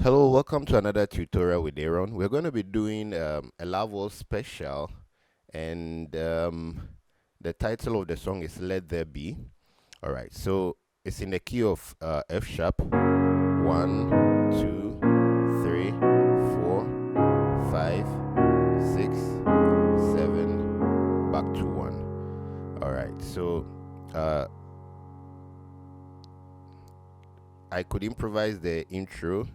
Hello, welcome to another tutorial with Aaron. We're going to be doing a Loveworld special, and the title of the song is Let There Be. All right, so it's in the key of F sharp. 1, 2, 3, 4, 5, 6, 7, back to 1. All right, so I could improvise the intro.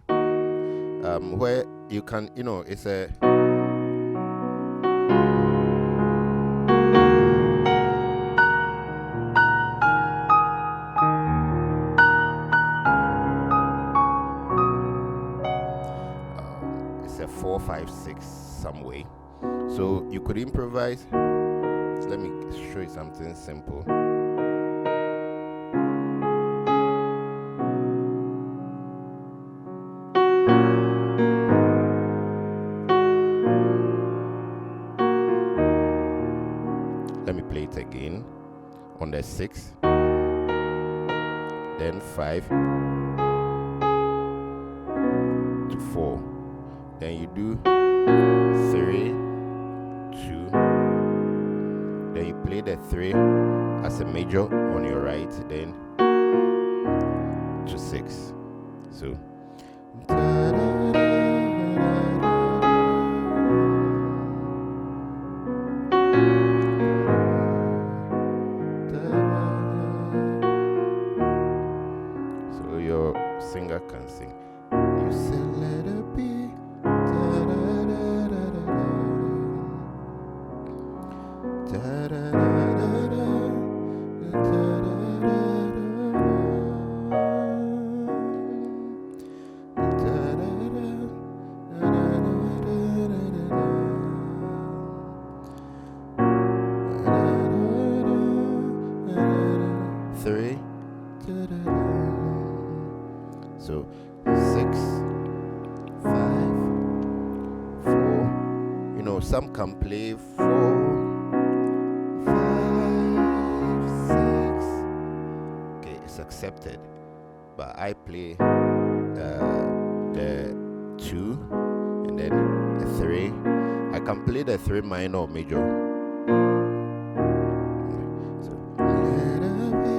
Where you can, it's a it's a 4, 5, 6 some way. So you could improvise. Let me show you something simple. Let me play it again on the 6, then 5 to 4, then you do 3, 2, then you play the 3 as a major on your right, then to 6. So your singer can sing. You say let it be. Three. So 6, 5, 4. Some can play 4, 5, 6. Okay, it's accepted. But I play the 2 and then the 3. I can play the 3 minor or major. So let it be.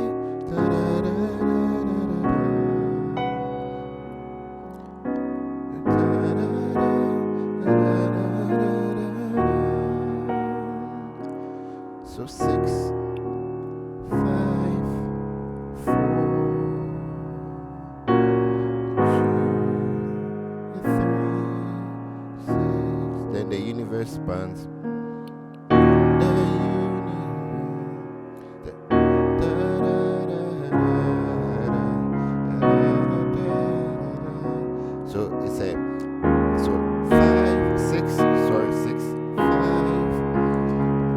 So 6, 5, 4, 2, 3, 6. Then the universe spans. So it's a 5, 6, sorry, 6, 5,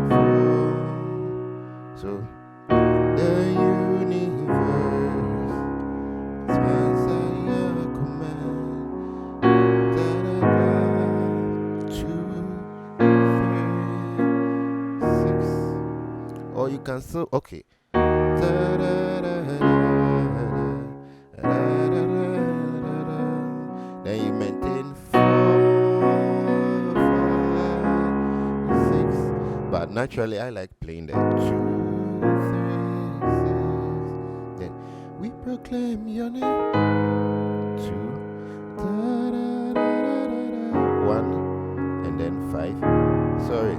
4. So the universe spans at your command. 2, 3, 6. Or you can still okay. Then you maintain 4, 5, 6. But naturally, I like playing the 2, 3, 6. Then we proclaim your name. 2, 1, and then 5. Sorry.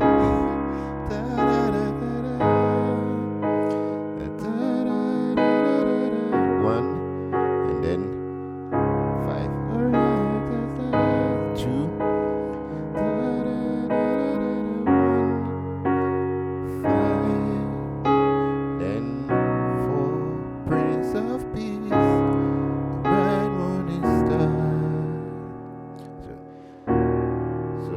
1, and then 5. 2, 5, then 4. Prince of Peace, bright morning star. So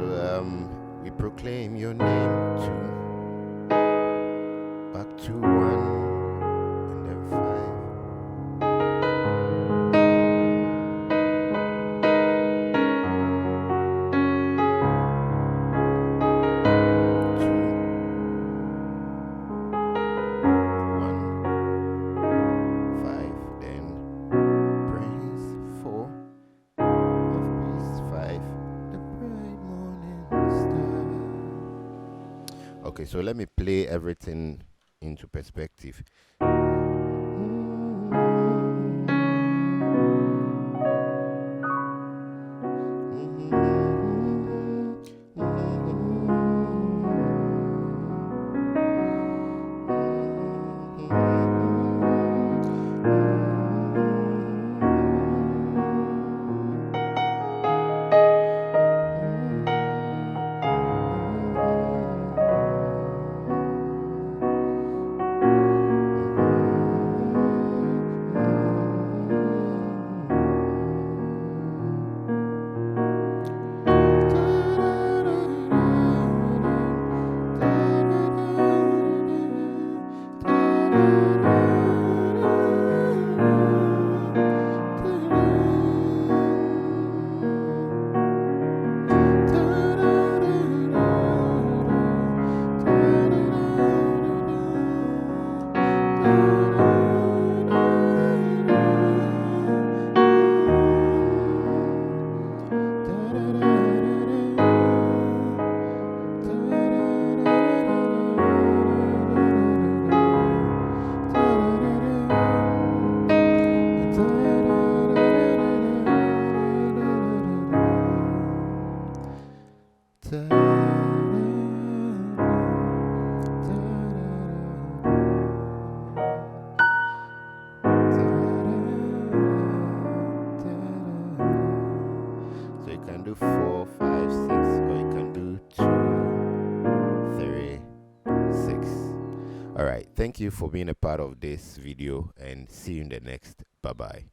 we proclaim your name. Okay, so let me play everything into perspective. So you can do 4, 5, 6, or you can do 2, 3, 6. All right. Thank you for being a part of this video, and see you in the next. Bye bye.